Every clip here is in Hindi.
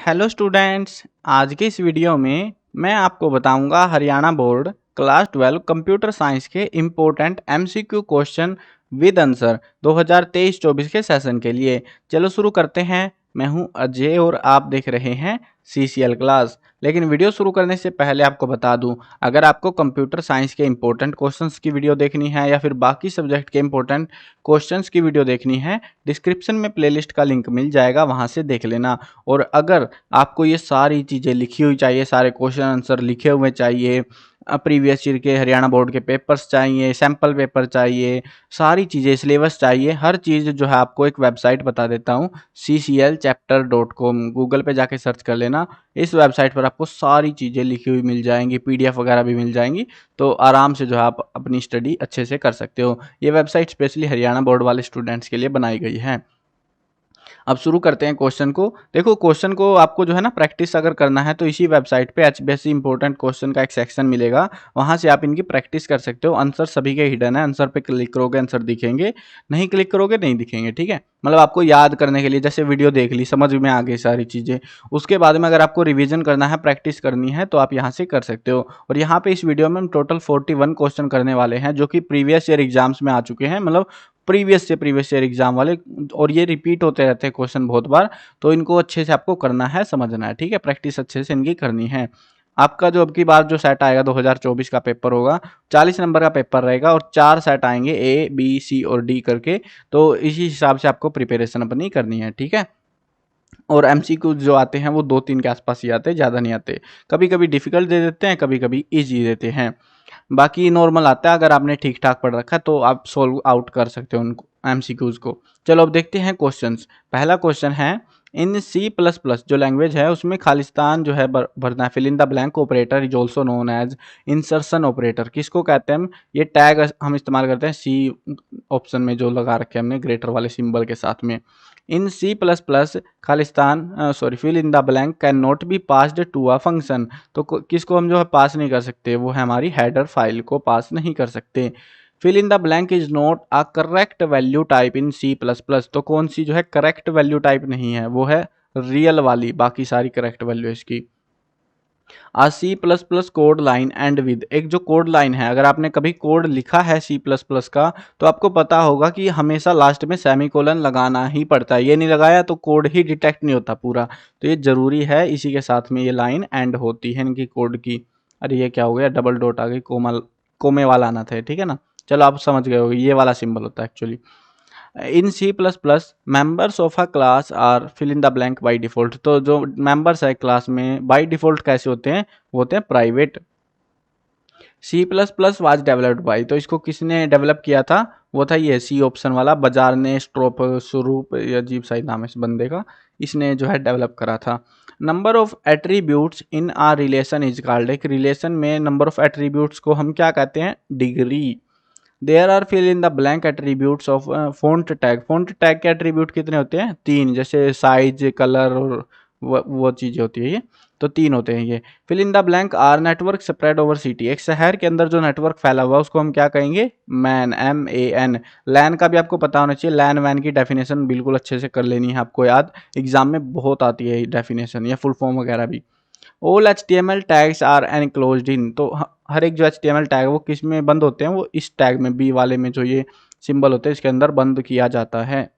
Hello students. आज के इस वीडियो में मैं आपको बताऊंगा Haryana board class 12 computer science के important MCQ question with answer 2023-24 के सेशन के लिए। चलो शुरू करते हैं। मैं हूं अजय और आप देख रहे हैं सीसीएल क्लास। लेकिन वीडियो शुरू करने से पहले आपको बता दूं, अगर आपको कंप्यूटर साइंस के इंपॉर्टेंट क्वेश्चंस की वीडियो देखनी है या फिर बाकी सब्जेक्ट के इंपॉर्टेंट क्वेश्चंस की वीडियो देखनी है, डिस्क्रिप्शन में प्लेलिस्ट का लिंक मिल जाएगा, वहां से देख लेना। और अगर आपको ये सारी चीज़ें लिखी हुई चाहिए, सारे क्वेश्चन आंसर लिखे हुए चाहिए, प्रीवियस ईयर के हरियाणा बोर्ड के पेपर्स चाहिए, सैम्पल पेपर चाहिए, सारी चीज़ें सिलेबस चाहिए, हर चीज़ जो है आपको एक वेबसाइट बता देता हूँ, cclchapter.com। गूगल पे जाके सर्च कर लेना। इस वेबसाइट पर आपको सारी चीज़ें लिखी हुई मिल जाएंगी, पीडीएफ वगैरह भी मिल जाएंगी। तो आराम से जो है आप अपनी स्टडी अच्छे से कर सकते हो। ये वेबसाइट स्पेशली हरियाणा बोर्ड वाले स्टूडेंट्स के लिए बनाई गई है। अब शुरू करते हैं क्वेश्चन को। देखो, क्वेश्चन को आपको जो है ना प्रैक्टिस अगर करना है तो इसी वेबसाइट पे एचबीएससी इंपॉर्टेंट क्वेश्चन का एक सेक्शन मिलेगा, वहां से आप इनकी प्रैक्टिस कर सकते हो। आंसर सभी के हिडन है, आंसर पे क्लिक करोगे आंसर दिखेंगे, नहीं क्लिक करोगे नहीं दिखेंगे। ठीक है, मतलब आपको याद करने के लिए, जैसे वीडियो देख ली समझ में आ गई सारी चीजें, उसके बाद में अगर आपको रिवीजन करना है, प्रैक्टिस करनी है तो आप यहाँ से कर सकते हो। और यहाँ पे इस वीडियो में हम टोटल 41 क्वेश्चन करने वाले हैं जो कि प्रीवियस ईयर एग्जाम्स में आ चुके हैं, मतलब प्रीवियस ईयर एग्जाम वाले। और ये रिपीट होते रहते हैं क्वेश्चन बहुत बार, तो इनको अच्छे से आपको करना है, समझना है। ठीक है, प्रैक्टिस अच्छे से इनकी करनी है। आपका जो अब की बार जो सेट आएगा 2024 का पेपर होगा, 40 नंबर का पेपर रहेगा और 4 सेट आएंगे ए बी सी और डी करके। तो इसी हिसाब से आपको प्रिपरेशन अपनी करनी है। ठीक है, और एमसीक्यू जो आते हैं वो 2-3 के आसपास ही आते हैं, ज़्यादा नहीं आते। कभी कभी डिफिकल्ट दे देते हैं, कभी कभी ईजी देते हैं, बाकी नॉर्मल आता है। अगर आपने ठीक ठाक पढ़ रखा है तो आप सोल्व आउट कर सकते हो उनको, एमसीक्यूज को। चलो अब देखते हैं क्वेश्चंस। पहला क्वेश्चन है, इन सी प्लस प्लस जो लैंग्वेज है उसमें खालिस्तान जो है भरना है, fill in the blank operator is also known as insertion operator. किसको कहते हैं हम? ये टैग हम इस्तेमाल करते हैं सी ऑप्शन में जो लगा रखे हैं हमने ग्रेटर वाले सिंबल के साथ में। इन सी प्लस प्लस खालिस्तान fill in the blank can not be passed to a function. तो किसको हम जो है पास नहीं कर सकते, वो है हमारी हेडर फाइल को पास नहीं कर सकते। Fill in the blank is not a correct value type in C plus plus. तो कौन सी जो है करेक्ट वैल्यू टाइप नहीं है, वो है रियल वाली, बाकी सारी करेक्ट वैल्यू इसकी। आ C plus plus code line end with, एक जो कोड लाइन है, अगर आपने कभी कोड लिखा है सी प्लस प्लस का तो आपको पता होगा कि हमेशा लास्ट में सेमीकोलन लगाना ही पड़ता है। ये नहीं लगाया तो कोड ही डिटेक्ट नहीं होता पूरा, तो ये जरूरी है। इसी के साथ में ये लाइन एंड होती है इनकी कोड की। अरे ये क्या हो गया, डबल डॉट आ गई, कोमे वाला आना था। ठीक है ना, चलो आप समझ गए होगे, ये वाला सिंबल होता है actually. In C plus plus members of a class are fill in the blank by default. तो जो मेंबर्स है क्लास में बाई डिफॉल्ट कैसे होते हैं, वो होते हैं private. C plus plus was developed by, तो इसको किसने डेवलप किया था? वो था ये सी ऑप्शन वाला, बाजार ने स्ट्रोप स्वरूप, अजीब सा ही नाम है इस बंदे का, इसने जो है डेवलप करा था। Number of attributes in a relation is called, एक रिलेशन में नंबर ऑफ एट्रीब्यूट्स को हम क्या कहते हैं? Degree. There are fill in the blank attributes of font tag. Font tag के एट्रीब्यूट कितने होते हैं? 3, जैसे साइज, कलर और वो चीज़ें होती है ये, तो 3 होते हैं ये। Fill in the blank are network spread over city, एक शहर के अंदर जो नेटवर्क फैला हुआ है उसको हम क्या कहेंगे? Man, MAN। लैन का भी आपको पता होना चाहिए, लैन वैन की डेफिनेशन बिल्कुल अच्छे से कर लेनी है आपको याद, एग्जाम में बहुत आती है डेफिनेशन या फुल फॉर्म वगैरह भी। All HTML tags are enclosed in, तो हर एक जो HTML टैग है वो किस में बंद होते हैं? वो इस टैग में, बी वाले में जो ये सिंबल होते हैं इसके अंदर बंद किया जाता है।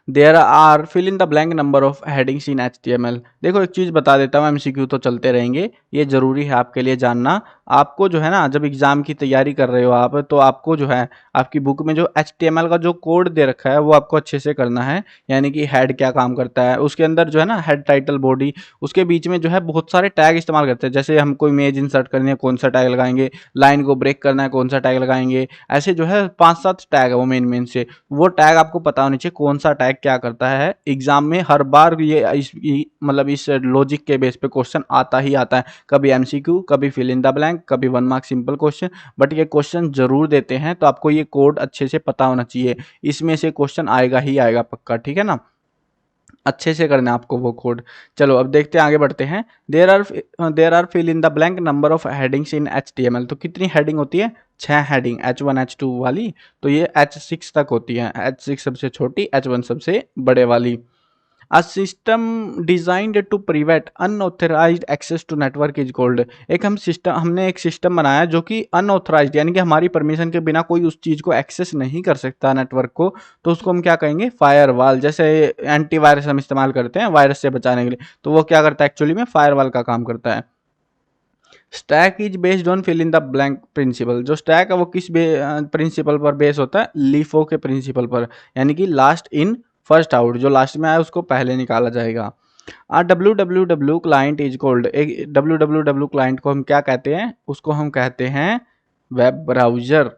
There are fill in the blank number of headings in HTML। देखो एक चीज़ बता देता हूँ, MCQ तो चलते रहेंगे, ये जरूरी है आपके लिए जानना। आपको जो है ना, जब एग्जाम की तैयारी कर रहे हो आप, तो आपको जो है आपकी बुक में जो HTML का जो कोड दे रखा है वो आपको अच्छे से करना है। यानी कि हेड क्या काम करता है, उसके अंदर जो है ना हेड, टाइटल, बॉडी, उसके बीच में जो है बहुत सारे टैग इस्तेमाल करते हैं। जैसे हमको इमेज इंसर्ट करनी है, कौन सा टैग लगाएंगे, लाइन को ब्रेक करना है, कौन सा टैग लगाएंगे, ऐसे जो है 5-7 टैग है वो मेन से। वो टैग आपको पता होना चाहिए कौन सा टैग क्या करता है। एग्जाम में हर बार ये मतलब इस लॉजिक के बेस पे क्वेश्चन आता ही आता है, कभी एमसीक्यू, कभी फिल इन द ब्लैंक, कभी 1 मार्क सिंपल क्वेश्चन, बट ये क्वेश्चन जरूर देते हैं। तो आपको ये कोड अच्छे से पता होना चाहिए, इसमें से क्वेश्चन आएगा ही आएगा पक्का। ठीक है ना, अच्छे से करना है आपको वो कोड। चलो अब देखते हैं, आगे बढ़ते हैं। There are fill in the blank number of headings in HTML। तो कितनी हेडिंग होती है? 6 हेडिंग, H1 H2 वाली, तो ये H6 तक होती है। H6 सबसे छोटी, H1 सबसे बड़े वाली। A system designed to prevent unauthorised access to network is called. हमने एक सिस्टम बनाया जो कि अनऑथराइज्ड यानी कि हमारी परमिशन के बिना कोई उस चीज को एक्सेस नहीं कर सकता नेटवर्क को, तो उसको हम क्या कहेंगे, फायरवॉल। जैसे एंटीवायरस हम इस्तेमाल करते हैं वायरस से बचाने के लिए, तो वो क्या करता है एक्चुअली में, फायरवॉल का काम करता है। Stack is based on fill in the blank principle. जो स्टैक है वो किस प्रिंसिपल पर बेस होता है, लीफो के प्रिंसिपल पर, यानी कि लास्ट इन फर्स्ट आउट, जो लास्ट में आया उसको पहले निकाला जाएगा। www client is called. एक www क्लाइंट को हम क्या कहते हैं, उसको हम कहते हैं web browser.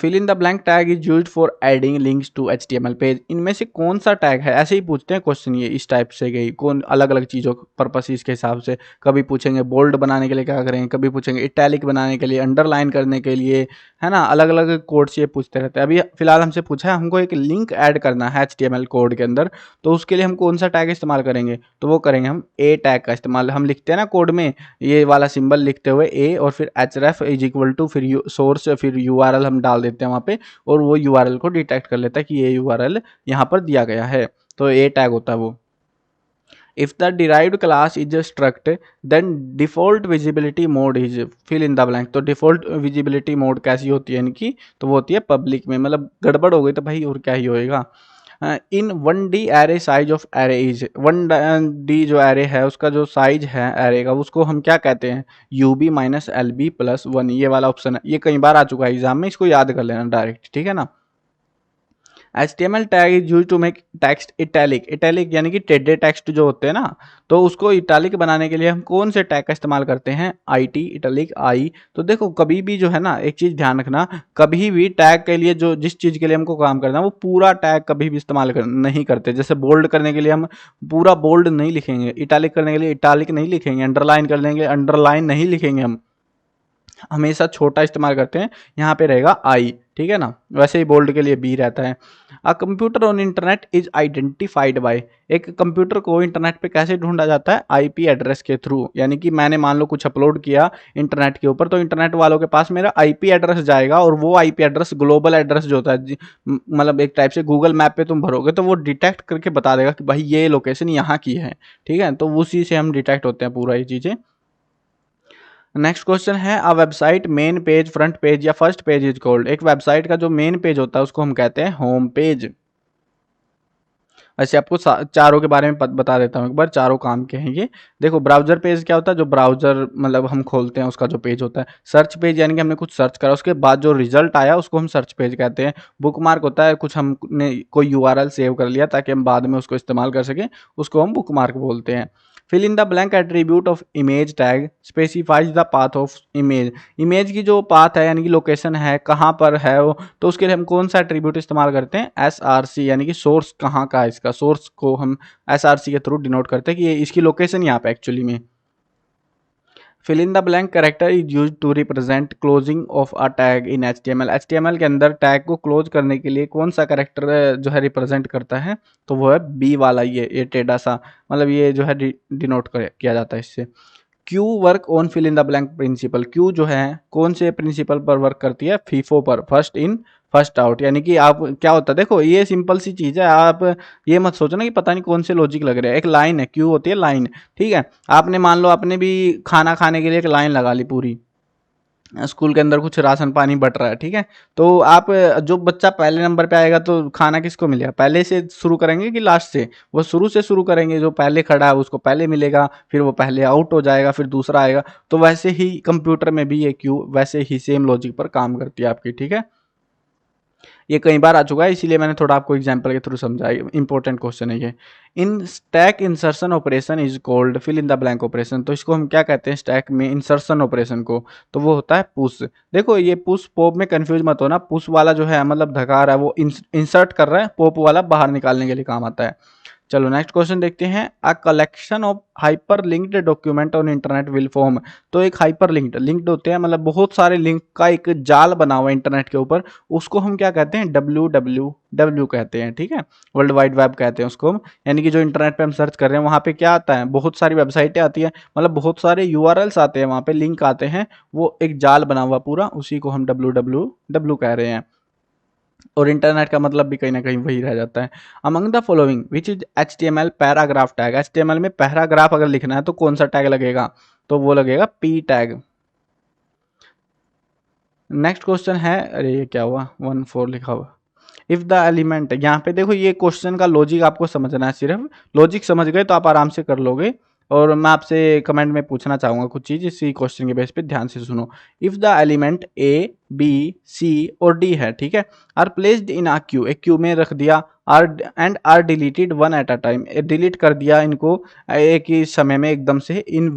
Fill in the blank tag is used for adding links to HTML page. इनमें से कौन सा टैग है, ऐसे ही पूछते हैं क्वेश्चन ये इस टाइप से गई, कौन अलग अलग चीज़ों पर्पसेस के हिसाब से। कभी पूछेंगे बोल्ड बनाने के लिए क्या करेंगे, कभी पूछेंगे इटैलिक बनाने के लिए, अंडरलाइन करने के लिए, है ना, अलग अलग कोड्स ये पूछते रहते हैं। अभी फिलहाल हमसे पूछा है हमको एक लिंक ऐड करना है HTML कोड के अंदर, तो उसके लिए हम कौन सा टैग इस्तेमाल करेंगे, तो वो करेंगे हम ए टैग का इस्तेमाल। हम लिखते हैं ना कोड में ये वाला सिंबल लिखते हुए ए, और फिर href इज इक्वल टू फिर सोर्स, फिर URL हम डाल देते हैं वहाँ पे, और वो URL को डिटेक्ट कर लेता है कि ये URL यहाँ पर दिया गया है, तो ए टैग होता है वो। If the derived class is a struct, then default visibility mode is fill in the blank। तो default visibility mode कैसी होती है इनकी, तो वो होती है पब्लिक में। मतलब गड़बड़ हो गई तो भाई और क्या ही होएगा। इन 1D array size of array is, 1D जो एरे है उसका जो साइज है एरे का, उसको हम क्या कहते हैं, UB माइनस LB प्लस 1। ये वाला ऑप्शन है, ये कई बार आ चुका है एग्जाम में, इसको याद कर लेना डायरेक्ट, ठीक है ना। HTML tag is use to make text italic. Italic यानी कि टेढ़े टेक्स्ट जो होते हैं ना, तो उसको इटैलिक बनाने के लिए हम कौन से टैग का इस्तेमाल करते हैं, IT इटैलिक आई। तो देखो कभी भी जो है ना, एक चीज ध्यान रखना, कभी भी टैग के लिए जो जिस चीज के लिए हमको काम करना है वो पूरा टैग कभी भी इस्तेमाल नहीं करते। जैसे बोल्ड करने के लिए हम पूरा बोल्ड नहीं लिखेंगे, इटैलिक करने के लिए इटैलिक नहीं लिखेंगे, अंडरलाइन करने के लिए अंडरलाइन नहीं लिखेंगे, हम हमेशा छोटा इस्तेमाल करते हैं, यहाँ पे रहेगा आई, ठीक है ना। वैसे ही बोल्ड के लिए बी रहता है। A computer on internet is identified by. एक कंप्यूटर को इंटरनेट पे कैसे ढूंढा जाता है, IP एड्रेस के थ्रू। यानी कि मैंने मान लो कुछ अपलोड किया इंटरनेट के ऊपर, तो इंटरनेट वालों के पास मेरा IP एड्रेस जाएगा, और वो IP एड्रेस ग्लोबल एड्रेस जो होता है, मतलब एक टाइप से गूगल मैप पे तुम भरोगे तो वो डिटेक्ट करके बता देगा कि भाई ये लोकेशन यहाँ की है, ठीक है। तो उसी से हम डिटेक्ट होते हैं पूरा ये चीज़ें। नेक्स्ट क्वेश्चन है, a website main page, front page या फर्स्ट पेज इज कॉल्ड। एक वेबसाइट का जो मेन पेज होता है उसको हम कहते हैं होम पेज। वैसे आपको चारों के बारे में बता देता हूँ एक बार, चारों काम के हैं ये। देखो ब्राउजर पेज क्या होता है, जो ब्राउजर मतलब हम खोलते हैं उसका जो पेज होता है। सर्च पेज यानी कि हमने कुछ सर्च करा, उसके बाद जो रिजल्ट आया उसको हम सर्च पेज कहते हैं। बुकमार्क होता है, कुछ हमने कोई URL सेव कर लिया ताकि हम बाद में उसको इस्तेमाल कर सकें, उसको हम बुकमार्क बोलते हैं। Fill in the blank attribute of image tag specifies the path of image. Image की जो पाथ है यानी कि लोकेशन है, कहाँ पर है वो, तो उसके लिए हम कौन सा एट्रीब्यूट इस्तेमाल करते हैं, SRC, यानी कि सोर्स कहाँ का है इसका, सोर्स को हम SRC के थ्रू डिनोट करते हैं कि ये इसकी लोकेशन यहाँ पे एक्चुअली में। Fill in the blank character is use to represent closing of a tag in HTML के अंदर टैग को क्लोज करने के लिए कौन सा कैरेक्टर जो है रिप्रेजेंट करता है, तो वो है B वाला, ये टेढ़ा सा, मतलब ये जो है डिनोट किया जाता है इससे। Queue work on fill in the blank principle. Queue जो है कौन से प्रिंसिपल पर वर्क करती है, फीफो पर, फर्स्ट इन फर्स्ट आउट। यानी कि आप क्या होता है, देखो ये सिंपल सी चीज है, आप ये मत सोचना कि पता नहीं कौन से लॉजिक लग रहे हैं। एक लाइन है, क्यू होती है लाइन, ठीक है। आपने मान लो आपने भी खाना खाने के लिए एक लाइन लगा ली पूरी, स्कूल के अंदर कुछ राशन पानी बट रहा है, ठीक है। तो आप जो बच्चा पहले नंबर पे आएगा तो खाना किसको मिलेगा, पहले से शुरू करेंगे कि लास्ट से, वो शुरू से शुरू करेंगे, जो पहले खड़ा है उसको पहले मिलेगा, फिर वो पहले आउट हो जाएगा, फिर दूसरा आएगा। तो वैसे ही कंप्यूटर में भी ये क्यू वैसे ही सेम लॉजिक पर काम करती है आपकी, ठीक है। ये कई बार आ चुका है, इसीलिए मैंने थोड़ा आपको एग्जांपल के थ्रू समझाया, इंपॉर्टेंट क्वेश्चन है ये। In stack insertion operation is called fill in the blank operation. तो इसको हम क्या कहते हैं स्टैक में इंसर्शन ऑपरेशन को, तो वो होता है पुश। देखो ये पुश पॉप में कंफ्यूज मत होना, पुश वाला जो है मतलब धकार है वो इंसर्ट कर रहा है, पॉप वाला बाहर निकालने के लिए काम आता है। चलो नेक्स्ट क्वेश्चन देखते हैं, a collection of hyper linked document on internet will form. तो एक हाइपर लिंक्ड होते हैं, मतलब बहुत सारे लिंक का एक जाल बना हुआ है इंटरनेट के ऊपर, उसको हम क्या कहते हैं, WWW कहते हैं, ठीक है। वर्ल्ड वाइड वेब कहते हैं उसको हम। यानी कि जो इंटरनेट पे हम सर्च कर रहे हैं वहाँ पे क्या आता है, बहुत सारी वेबसाइटें आती हैं, मतलब बहुत सारे URLs आते हैं, वहाँ पे लिंक आते हैं, वो एक जाल बना हुआ पूरा, उसी को हम WWW कह रहे हैं। और इंटरनेट का मतलब भी कहीं ना कहीं वही रह जाता है। Among the following which is HTML paragraph tag. HTML में पैराग्राफ अगर लिखना है तो कौन सा टैग लगेगा, तो वो लगेगा P टैग। नेक्स्ट क्वेश्चन है, अरे ये क्या हुआ, 1 4 लिखा हुआ। इफ द एलिमेंट, यहाँ पे देखो ये क्वेश्चन का लॉजिक आपको समझना है, सिर्फ लॉजिक समझ गए तो आप आराम से कर लोगे। और मैं आपसे कमेंट में पूछना चाहूंगा कुछ चीज, इसी क्वेश्चन के बेस पे ध्यान से सुनो। If the element A B C और डी है, ठीक है, are placed in a queue, एक क्यू में रख दिया, are and are deleted one at a time, delete कर दिया इनको एक ही समय में एकदम से, in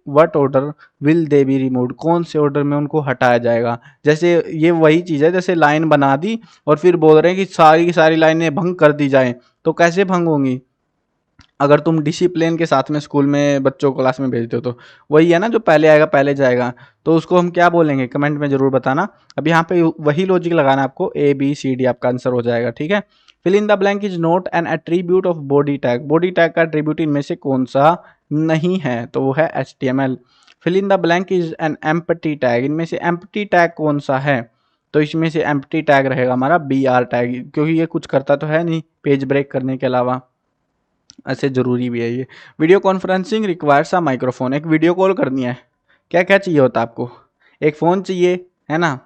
what order will they be removed, कौन से ऑर्डर में उनको हटाया जाएगा। जैसे ये वही चीज है, जैसे लाइन बना दी और फिर बोल रहे हैं कि सारी की सारी लाइनें भंग कर दी जाएं, तो कैसे भंग होंगी। अगर तुम डिसिप्लिन के साथ में स्कूल में बच्चों को क्लास में भेजते हो तो वही है ना, जो पहले आएगा पहले जाएगा, तो उसको हम क्या बोलेंगे, कमेंट में जरूर बताना। अब यहाँ पे वही लॉजिक लगाना है आपको, ABCD आपका आंसर हो जाएगा, ठीक है। Fill in the blank is not an attribute of body tag, body tag का एट्रीब्यूट इनमें से कौन सा नहीं है, तो वो है HTML। Fill in the blank is an empty tag, इनमें से एम्प्टी टैग कौन सा है, तो इसमें से एम्प्टी टैग रहेगा हमारा BR टैग, क्योंकि ये कुछ करता तो है नहीं पेज ब्रेक करने के अलावा, ऐसे जरूरी भी है ये। Video conferencing requires a microphone, एक वीडियो कॉल करनी है, क्या क्या चाहिए होता है आपको, एक फ़ोन चाहिए, है ना।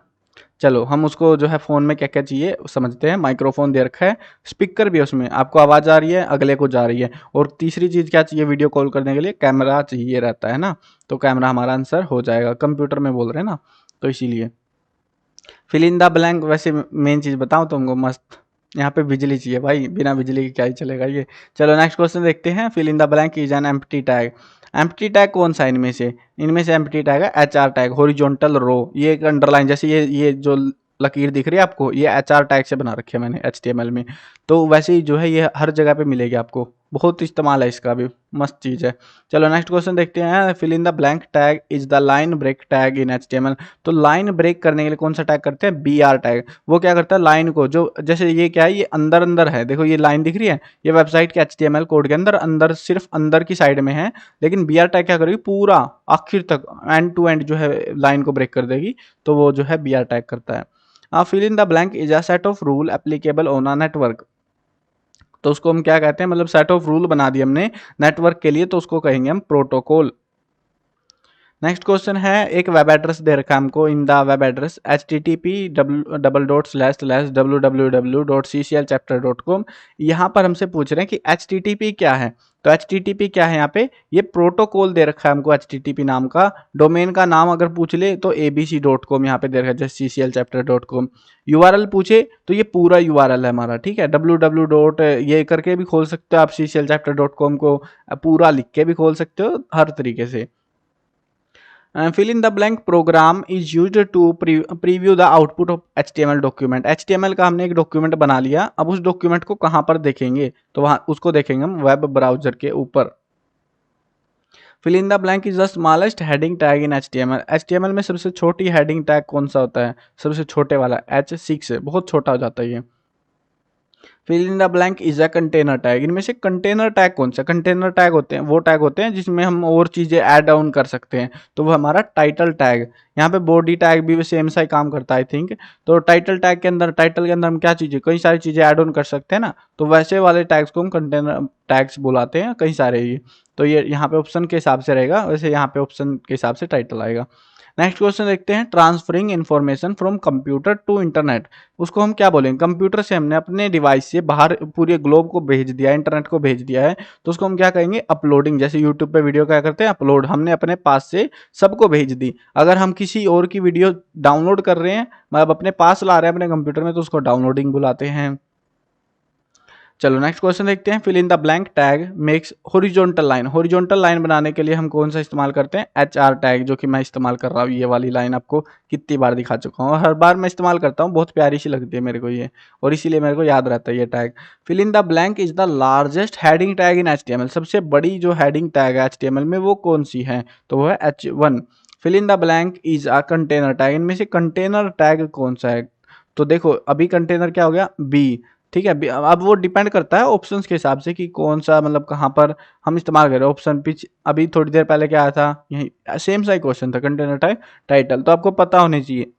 चलो हम उसको जो है फ़ोन में क्या क्या चाहिए समझते हैं। माइक्रोफोन दे रखा है, स्पीकर भी है उसमें, आपको आवाज़ आ रही है, अगले को जा रही है, और तीसरी चीज़ क्या चाहिए वीडियो कॉल करने के लिए, कैमरा चाहिए रहता है ना, तो कैमरा हमारा आंसर हो जाएगा, कंप्यूटर में बोल रहे हैं ना, तो इसीलिए। फिल इन द ब्लैंक, वैसे मेन चीज़ बताऊँ तुमको मस्त, यहाँ पे बिजली चाहिए भाई, बिना बिजली के क्या ही चलेगा ये। चलो नेक्स्ट क्वेश्चन देखते हैं। Fill in the blank is an empty tag, empty tag कौन सा है इनमें से, इनमें से एम्प्टी टैग है HR टैग, हॉरिजॉन्टल रो, ये एक अंडरलाइन जैसे ये जो लकीर दिख रही है आपको, ये HR टैग से बना रखी है मैंने HTML में, तो वैसे ही जो है ये हर जगह पे मिलेगी आपको, बहुत इस्तेमाल है इसका भी, मस्त चीज़ है। चलो नेक्स्ट क्वेश्चन देखते हैं। Fill in the blank tag is the line break tag in HTML, तो लाइन ब्रेक करने के लिए कौन सा टैग करते हैं, BR टैग। वो क्या करता है, लाइन को जो, जैसे ये क्या है, ये अंदर अंदर है, देखो ये लाइन दिख रही है, ये वेबसाइट के HTML कोड के अंदर अंदर सिर्फ अंदर की साइड में है, लेकिन BR टैग क्या करेगी, पूरा आखिर तक एंड टू एंड जो है लाइन को ब्रेक कर देगी, तो वो जो है BR टैग करता है। Fill in the blank is a set of rule applicable on a network, तो उसको हम क्या कहते हैं, मतलब सेट ऑफ रूल बना दिए हमने नेटवर्क के लिए, तो उसको कहेंगे हम प्रोटोकॉल। नेक्स्ट क्वेश्चन है, एक वेब एड्रेस दे रखा है हमको, in the web address http://www.cclchapter.com, यहाँ पर हमसे पूछ रहे हैं कि HTTP क्या है, तो HTTP क्या है, यहाँ पे ये प्रोटोकॉल दे रखा है हमको HTTP नाम का, डोमेन का नाम अगर पूछ ले तो abc.com यहाँ पे दे रखा है, जैसे cclchapter.com। URL पूछे तो ये पूरा URL है हमारा, ठीक है, www. ये करके भी खोल सकते हो आप cclchapter.com को, पूरा लिख के भी खोल सकते हो, हर तरीके से। Fill in the blank program is used to preview the output of HTML document, HTML का हमने एक डॉक्यूमेंट बना लिया, अब उस डॉक्यूमेंट को कहाँ पर देखेंगे, तो वहाँ उसको देखेंगे हम वेब ब्राउजर के ऊपर। Fill in the blank is the smallest heading tag in HTML, HTML में सबसे छोटी हेडिंग टैग कौन सा होता है, सबसे छोटे वाला H6 है, बहुत छोटा हो जाता है ये। Fill in the blank is a container tag, इनमें से कंटेनर टैग कौन सा, कंटेनर टैग होते हैं वो टैग होते हैं जिसमें हम और चीजें ऐड ऑन कर सकते हैं, तो वो हमारा टाइटल टैग। यहाँ पे बॉडी टैग भी सेम सा ही काम करता है आई थिंक, तो टाइटल टैग के अंदर, टाइटल के अंदर हम क्या चीजें, कई सारी चीजें ऐड ऑन कर सकते हैं ना, तो वैसे वाले टैग्स को हम कंटेनर टैग्स बुलाते हैं, कई सारे ये, तो ये यहाँ पे ऑप्शन के हिसाब से रहेगा, वैसे यहाँ पे ऑप्शन के हिसाब से टाइटल आएगा। नेक्स्ट क्वेश्चन देखते हैं, transferring information from computer to internet, उसको हम क्या बोलेंगे, कंप्यूटर से हमने अपने डिवाइस से बाहर पूरे ग्लोब को भेज दिया, इंटरनेट को भेज दिया है, तो उसको हम क्या कहेंगे, अपलोडिंग। जैसे यूट्यूब पे वीडियो क्या करते हैं, अपलोड, हमने अपने पास से सबको भेज दी। अगर हम किसी और की वीडियो डाउनलोड कर रहे हैं, मतलब अपने पास ला रहे हैं अपने कंप्यूटर में, तो उसको डाउनलोडिंग बुलाते हैं। चलो नेक्स्ट क्वेश्चन देखते हैं। Fill in the blank tag makes horizontal line, horizontal line बनाने के लिए हम कौन सा इस्तेमाल करते हैं, HR टैग, जो कि मैं इस्तेमाल कर रहा हूँ, ये वाली लाइन आपको कितनी बार दिखा चुका हूँ, हर बार मैं इस्तेमाल करता हूँ, बहुत प्यारी सी लगती है मेरे को ये, और इसीलिए मेरे को याद रहता है ये tag. Fill in the blank is the largest heading tag in HTML, सबसे बड़ी जो हेडिंग टैग है HTML में वो कौन सी है, तो वो है H1। Fill in the blank is a container tag, इनमें से कंटेनर टैग कौन सा है, तो देखो अभी कंटेनर क्या हो गया, B, ठीक है। अब वो डिपेंड करता है ऑप्शंस के हिसाब से कि कौन सा, मतलब कहाँ पर हम इस्तेमाल कर रहे हैं ऑप्शन। पिच अभी थोड़ी देर पहले क्या आया था, यही सेम सा ही क्वेश्चन था, कंटेनर टाइप टाइटल, तो आपको पता होनी चाहिए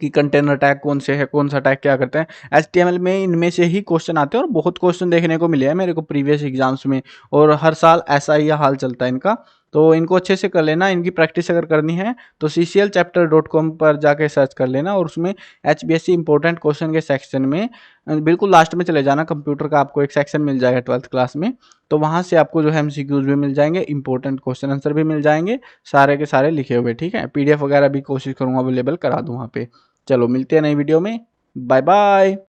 कि कंटेनर टैग कौन से है, कौन सा टैग क्या करता है। HTML में इनमें से ही क्वेश्चन आते हैं और बहुत क्वेश्चन देखने को मिले हैं मेरे को प्रीवियस एग्जाम्स में, और हर साल ऐसा ही हाल चलता है इनका। तो इनको अच्छे से कर लेना। इनकी प्रैक्टिस अगर करनी है तो cclchapter.com पर जाके सर्च कर लेना, और उसमें HBSC इंपॉर्टेंट क्वेश्चन के सेक्शन में बिल्कुल लास्ट में चले जाना। कंप्यूटर का आपको एक सेक्शन मिल जाएगा 12th क्लास में, तो वहाँ से आपको जो है MCQs भी मिल जाएंगे, इंपॉर्टेंट क्वेश्चन आंसर भी मिल जाएंगे, सारे के सारे लिखे हुए। ठीक है, PDF वगैरह भी कोशिश करूँगा अवेलेबल करा दूँ वहाँ पे। चलो मिलते हैं नई वीडियो में, बाय बाय।